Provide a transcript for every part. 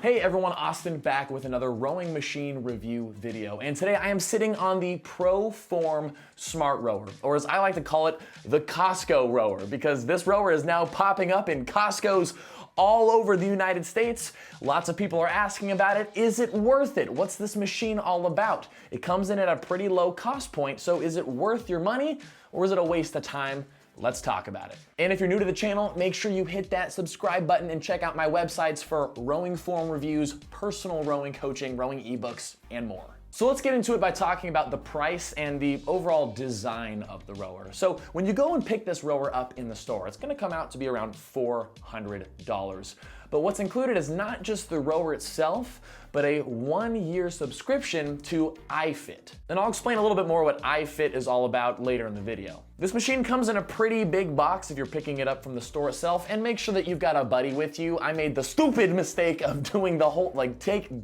Hey everyone, Austin back with another rowing machine review video. And today I am sitting on the ProForm Smart Rower, or as I like to call it, the Costco rower, because this rower is now popping up in Costco's all over the United States. Lots of people are asking about it. Is it worth it? What's this machine all about? It comes in at a pretty low cost point, so is it worth your money or is it a waste of time? Let's talk about it. And if you're new to the channel, make sure you hit that subscribe button and check out my websites for rowing form reviews, personal rowing coaching, rowing ebooks, and more. So let's get into it by talking about the price and the overall design of the rower. So when you go and pick this rower up in the store, it's gonna come out to be around $400. But what's included is not just the rower itself, but a 1-year subscription to iFit. And I'll explain a little bit more what iFit is all about later in the video. This machine comes in a pretty big box if you're picking it up from the store itself, and make sure that you've got a buddy with you. I made the stupid mistake of doing the whole,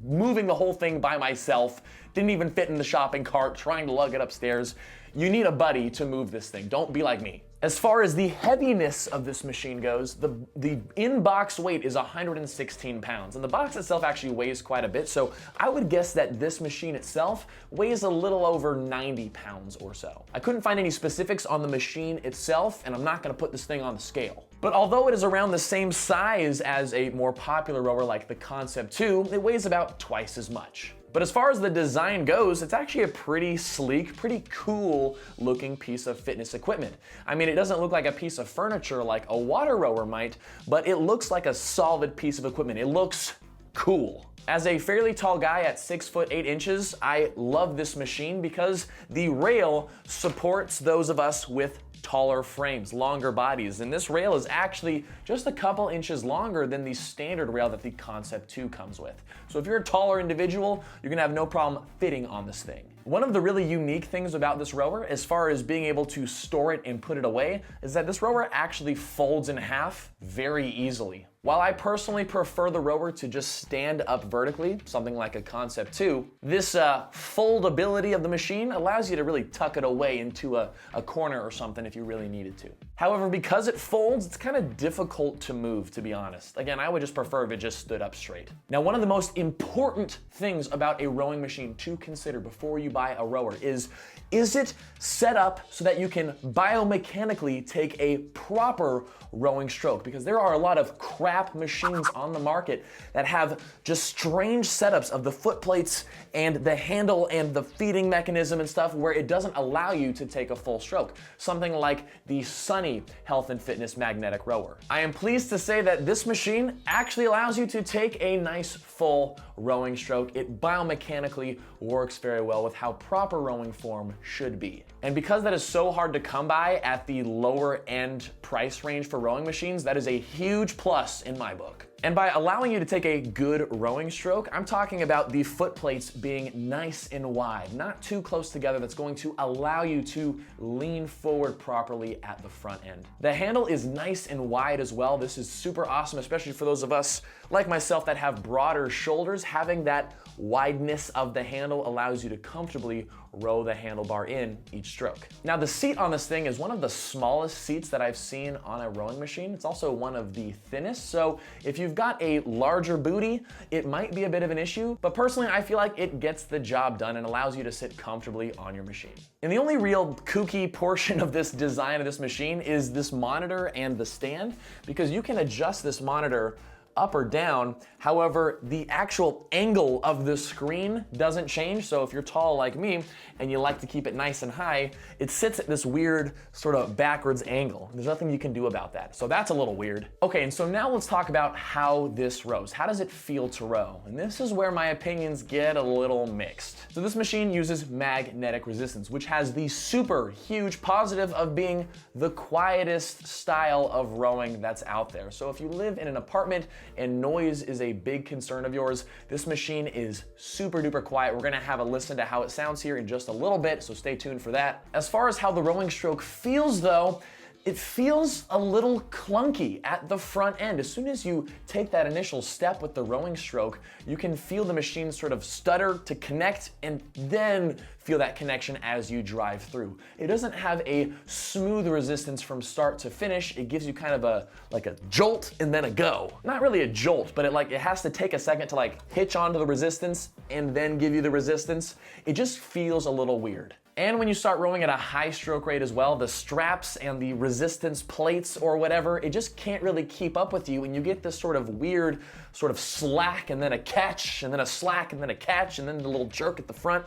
moving the whole thing by myself. Didn't even fit in the shopping cart, trying to lug it upstairs. You need a buddy to move this thing. Don't be like me. As far as the heaviness of this machine goes, the in-box weight is 116 pounds, and the box itself actually weighs quite a bit, so I would guess that this machine itself weighs a little over 90 pounds or so. I couldn't find any specifics on the machine itself, and I'm not gonna put this thing on the scale. But although it is around the same size as a more popular rower like the Concept 2, it weighs about twice as much. But as far as the design goes, it's actually a pretty sleek, pretty cool looking piece of fitness equipment. I mean, it doesn't look like a piece of furniture like a WaterRower might, but it looks like a solid piece of equipment. It looks cool. As a fairly tall guy at 6'8", I love this machine because the rail supports those of us with taller frames, longer bodies, and this rail is actually just a couple inches longer than the standard rail that the Concept 2 comes with. So if you're a taller individual, you're gonna have no problem fitting on this thing. One of the really unique things about this rower, as far as being able to store it and put it away, is that this rower actually folds in half very easily. While I personally prefer the rower to just stand up vertically, something like a Concept 2, this foldability of the machine allows you to really tuck it away into a corner or something if you really needed to. However, because it folds, it's kind of difficult to move, to be honest. Again, I would just prefer if it just stood up straight. Now, one of the most important things about a rowing machine to consider before you buy a rower is it set up so that you can biomechanically take a proper rowing stroke? Because there are a lot of crap machines on the market that have just strange setups of the foot plates and the handle and the feeding mechanism and stuff where it doesn't allow you to take a full stroke. Something like the Sunny Health and Fitness magnetic rower. I am pleased to say that this machine actually allows you to take a nice full rowing stroke. It biomechanically works very well with how proper rowing form should be. And because that is so hard to come by at the lower end price range for rowing machines, that is a huge plus in my book. And by allowing you to take a good rowing stroke, I'm talking about the foot plates being nice and wide, not too close together. That's going to allow you to lean forward properly at the front end. The handle is nice and wide as well. This is super awesome, especially for those of us like myself that have broader shoulders. Having that wideness of the handle allows you to comfortably row the handlebar in each stroke. Now, the seat on this thing is one of the smallest seats that I've seen on a rowing machine. It's also one of the thinnest, so if you've got a larger booty, it might be a bit of an issue, but personally, I feel like it gets the job done and allows you to sit comfortably on your machine. And the only real kooky portion of this design of this machine is this monitor and the stand, because you can adjust this monitor up or down. However, the actual angle of the screen doesn't change. So if you're tall like me and you like to keep it nice and high, it sits at this weird sort of backwards angle. There's nothing you can do about that. So that's a little weird. Okay, and so now let's talk about how this rows. How does it feel to row? And this is where my opinions get a little mixed. So this machine uses magnetic resistance, which has the super huge positive of being the quietest style of rowing that's out there. So if you live in an apartment and noise is a big concern of yours, this machine is super duper quiet. We're gonna have a listen to how it sounds here in just a little bit, so stay tuned for that. As far as how the rowing stroke feels though, it feels a little clunky at the front end. As soon as you take that initial step with the rowing stroke, you can feel the machine sort of stutter to connect and then feel that connection as you drive through. It doesn't have a smooth resistance from start to finish. It gives you kind of a jolt and then a go. Not really a jolt, but it has to take a second to hitch onto the resistance and then give you the resistance. It just feels a little weird. And when you start rowing at a high stroke rate as well, the straps and the resistance plates or whatever, it just can't really keep up with you, and you get this sort of weird sort of slack and then a catch and then a slack and then a catch and then the little jerk at the front.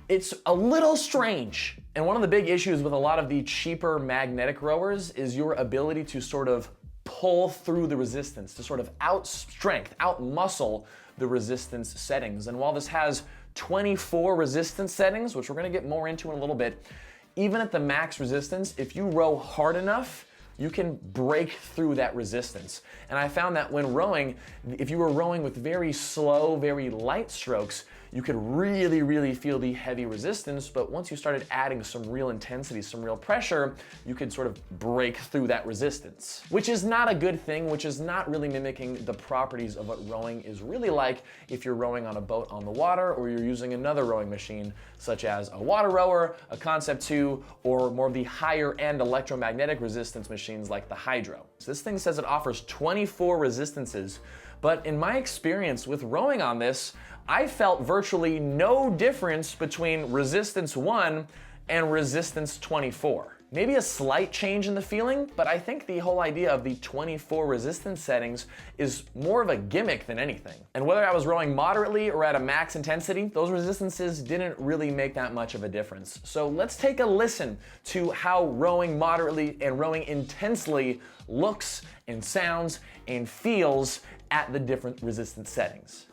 It's a little strange. And one of the big issues with a lot of the cheaper magnetic rowers is your ability to sort of pull through the resistance, to sort of out-muscle the resistance settings. And while this has 24 resistance settings, which we're gonna get more into in a little bit, even at the max resistance, if you row hard enough, you can break through that resistance. And I found that when rowing, if you were rowing with very slow, very light strokes, you could really, really feel the heavy resistance, but once you started adding some real intensity, some real pressure, you could sort of break through that resistance. Which is not a good thing, which is not really mimicking the properties of what rowing is really like if you're rowing on a boat on the water or you're using another rowing machine, such as a WaterRower, a Concept 2, or more of the higher end electromagnetic resistance machines like the Hydro. So this thing says it offers 24 resistances, but in my experience with rowing on this, I felt virtually no difference between resistance 1 and resistance 24. Maybe a slight change in the feeling, but I think the whole idea of the 24 resistance settings is more of a gimmick than anything. And whether I was rowing moderately or at a max intensity, those resistances didn't really make that much of a difference. So let's take a listen to how rowing moderately and rowing intensely looks and sounds and feels at the different resistance settings.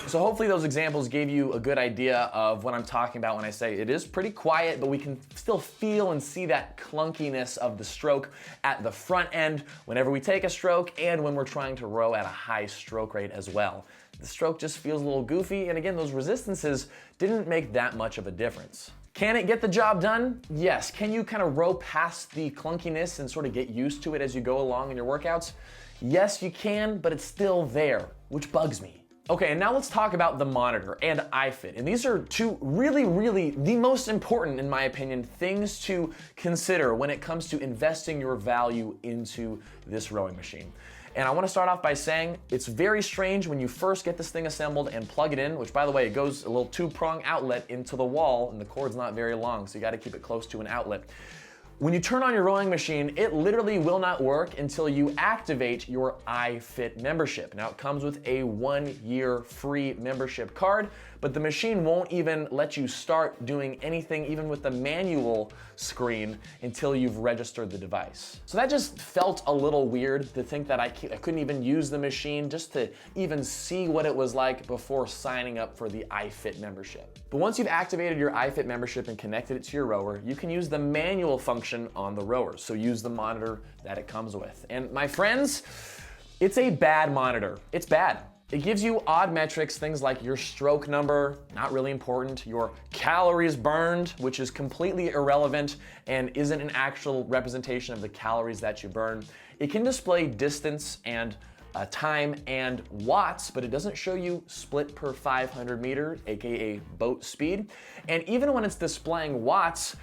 So hopefully those examples gave you a good idea of what I'm talking about when I say it is pretty quiet, but we can still feel and see that clunkiness of the stroke at the front end whenever we take a stroke and when we're trying to row at a high stroke rate as well. The stroke just feels a little goofy, and again, those resistances didn't make that much of a difference. Can it get the job done? Yes. Can you kind of row past the clunkiness and sort of get used to it as you go along in your workouts? Yes, you can, but it's still there, which bugs me. Okay, and now let's talk about the monitor and iFit. And these are two really the most important, in my opinion, things to consider when it comes to investing your value into this rowing machine. And I want to start off by saying it's very strange when you first get this thing assembled and plug it in, which by the way, it goes a little 2-prong outlet into the wall, and the cord's not very long, so you got to keep it close to an outlet. When you turn on your rowing machine, it literally will not work until you activate your iFit membership. Now, it comes with a 1-year free membership card, but the machine won't even let you start doing anything, even with the manual screen, until you've registered the device. So that just felt a little weird to think that I couldn't even use the machine just to even see what it was like before signing up for the iFit membership. But once you've activated your iFit membership and connected it to your rower, you can use the manual function on the rower. So use the monitor that it comes with. And my friends, it's a bad monitor. It's bad. It gives you odd metrics, things like your stroke number, not really important, your calories burned, which is completely irrelevant and isn't an actual representation of the calories that you burn. It can display distance and time and watts, but it doesn't show you split per 500 meter, aka boat speed. And even when it's displaying watts,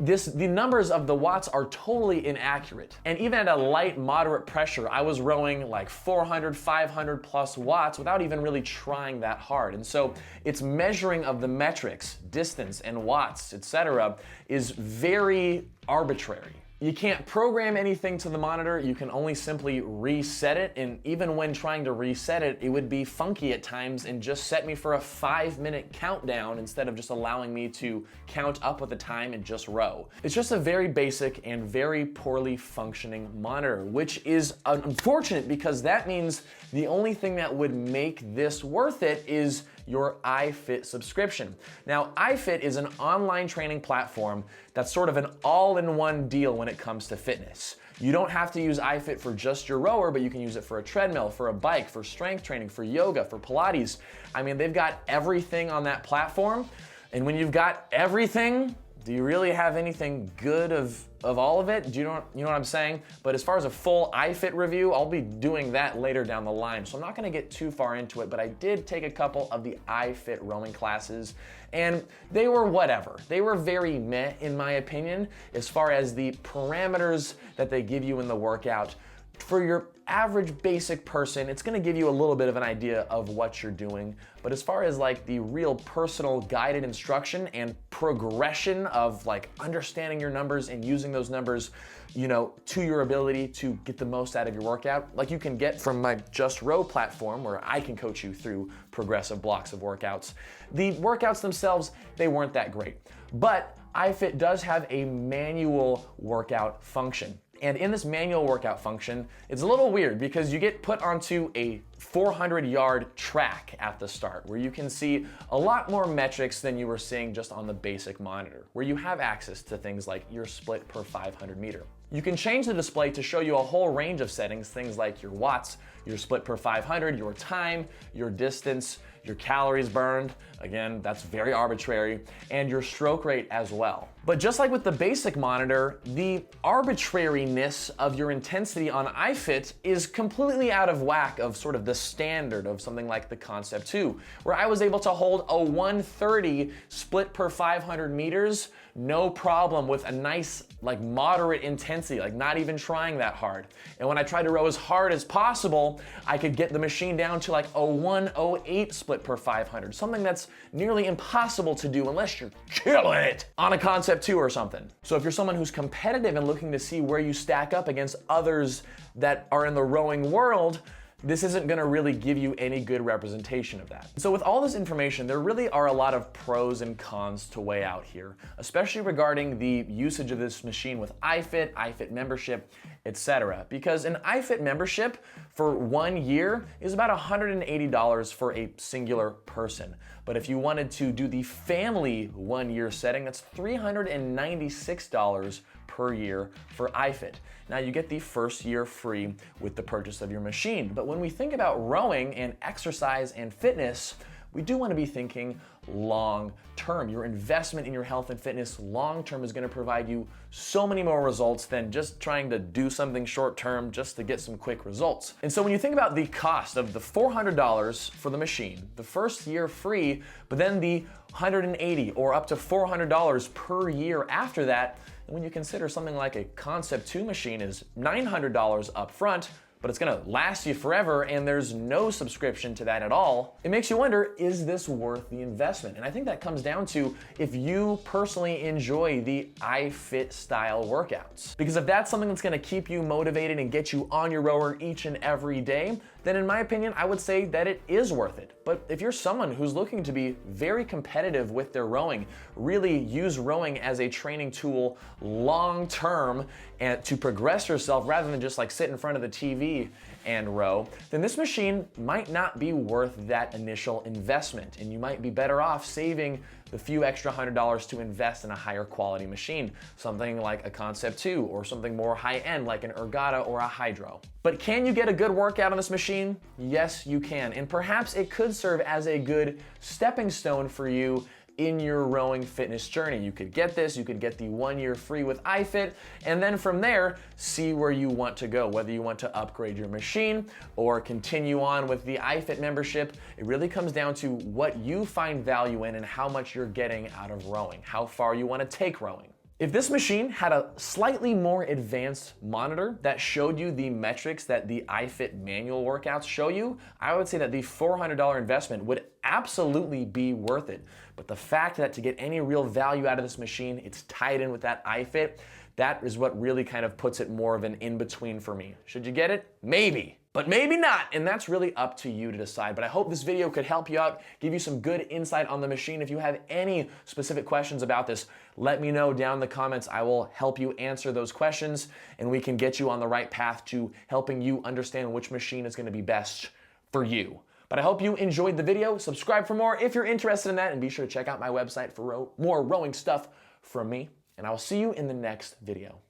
the numbers of the watts are totally inaccurate. And even at a light, moderate pressure, I was rowing like 400, 500 plus watts without even really trying that hard. And so its measuring of the metrics, distance and watts, etc., is very arbitrary. You can't program anything to the monitor, you can only simply reset it, and even when trying to reset it, it would be funky at times and just set me for a 5-minute countdown instead of just allowing me to count up with the time and just row. It's just a very basic and very poorly functioning monitor, which is unfortunate because that means the only thing that would make this worth it is your iFit subscription. Now, iFit is an online training platform that's sort of an all-in-one deal when it comes to fitness. You don't have to use iFit for just your rower, but you can use it for a treadmill, for a bike, for strength training, for yoga, for Pilates. I mean, they've got everything on that platform. And when you've got everything, do you really have anything good of all of it? You know what I'm saying? But as far as a full iFit review, I'll be doing that later down the line. So I'm not gonna get too far into it, but I did take a couple of the iFit rowing classes and they were whatever. They were very meh in my opinion, as far as the parameters that they give you in the workout. For your average basic person, it's gonna give you a little bit of an idea of what you're doing. But as far as like the real personal guided instruction and progression of like understanding your numbers and using those numbers, you know, to your ability to get the most out of your workout, like you can get from my Just Row platform where I can coach you through progressive blocks of workouts. The workouts themselves, they weren't that great. But iFit does have a manual workout function. And in this manual workout function, it's a little weird because you get put onto a 400-yard track at the start where you can see a lot more metrics than you were seeing just on the basic monitor, where you have access to things like your split per 500 meter. You can change the display to show you a whole range of settings, things like your watts, your split per 500, your time, your distance, your calories burned, again, that's very arbitrary, and your stroke rate as well. But just like with the basic monitor, the arbitrariness of your intensity on iFit is completely out of whack of sort of the standard of something like the Concept 2, where I was able to hold a 130 split per 500 meters, no problem, with a nice, like moderate intensity, like not even trying that hard. And when I tried to row as hard as possible, I could get the machine down to like a 108 split per 500, something that's nearly impossible to do unless you're killing it on a Concept 2 or something. So if you're someone who's competitive and looking to see where you stack up against others that are in the rowing world, this isn't gonna really give you any good representation of that. So with all this information, there really are a lot of pros and cons to weigh out here, especially regarding the usage of this machine with iFit, iFit membership, etc. Because an iFit membership for 1 year is about $180 for a singular person. But if you wanted to do the family 1 year setting, that's $396 per year for iFit. Now you get the first year free with the purchase of your machine. But when we think about rowing and exercise and fitness, we do want to be thinking long term. Your investment in your health and fitness long term is going to provide you so many more results than just trying to do something short term just to get some quick results. And so when you think about the cost of the $400 for the machine, the first year free, but then the $180 or up to $400 per year after that, and when you consider something like a Concept 2 machine is $900 up front, but it's gonna last you forever and there's no subscription to that at all, it makes you wonder, is this worth the investment? And I think that comes down to if you personally enjoy the iFit style workouts. Because if that's something that's gonna keep you motivated and get you on your rower each and every day, then in my opinion, I would say that it is worth it. But if you're someone who's looking to be very competitive with their rowing, really use rowing as a training tool long term and to progress yourself rather than just like sit in front of the TV and row, then this machine might not be worth that initial investment. And you might be better off saving the few extra $100 to invest in a higher quality machine, something like a Concept 2 or something more high-end like an Ergata or a Hydro. But can you get a good workout on this machine? Yes, you can. And perhaps it could serve as a good stepping stone for you in your rowing fitness journey. You could get this, you could get the 1 year free with iFit, and then from there, see where you want to go, whether you want to upgrade your machine or continue on with the iFit membership. It really comes down to what you find value in and how much you're getting out of rowing, how far you want to take rowing. If this machine had a slightly more advanced monitor that showed you the metrics that the iFit manual workouts show you, I would say that the $400 investment would absolutely be worth it. But the fact that to get any real value out of this machine, it's tied in with that iFit, that is what really kind of puts it more of an in-between for me. Should you get it? Maybe. But maybe not, and that's really up to you to decide. But I hope this video could help you out, give you some good insight on the machine. If you have any specific questions about this, let me know down in the comments. I will help you answer those questions, and we can get you on the right path to helping you understand which machine is going to be best for you. But I hope you enjoyed the video. Subscribe for more if you're interested in that, and be sure to check out my website for more rowing stuff from me. And I will see you in the next video.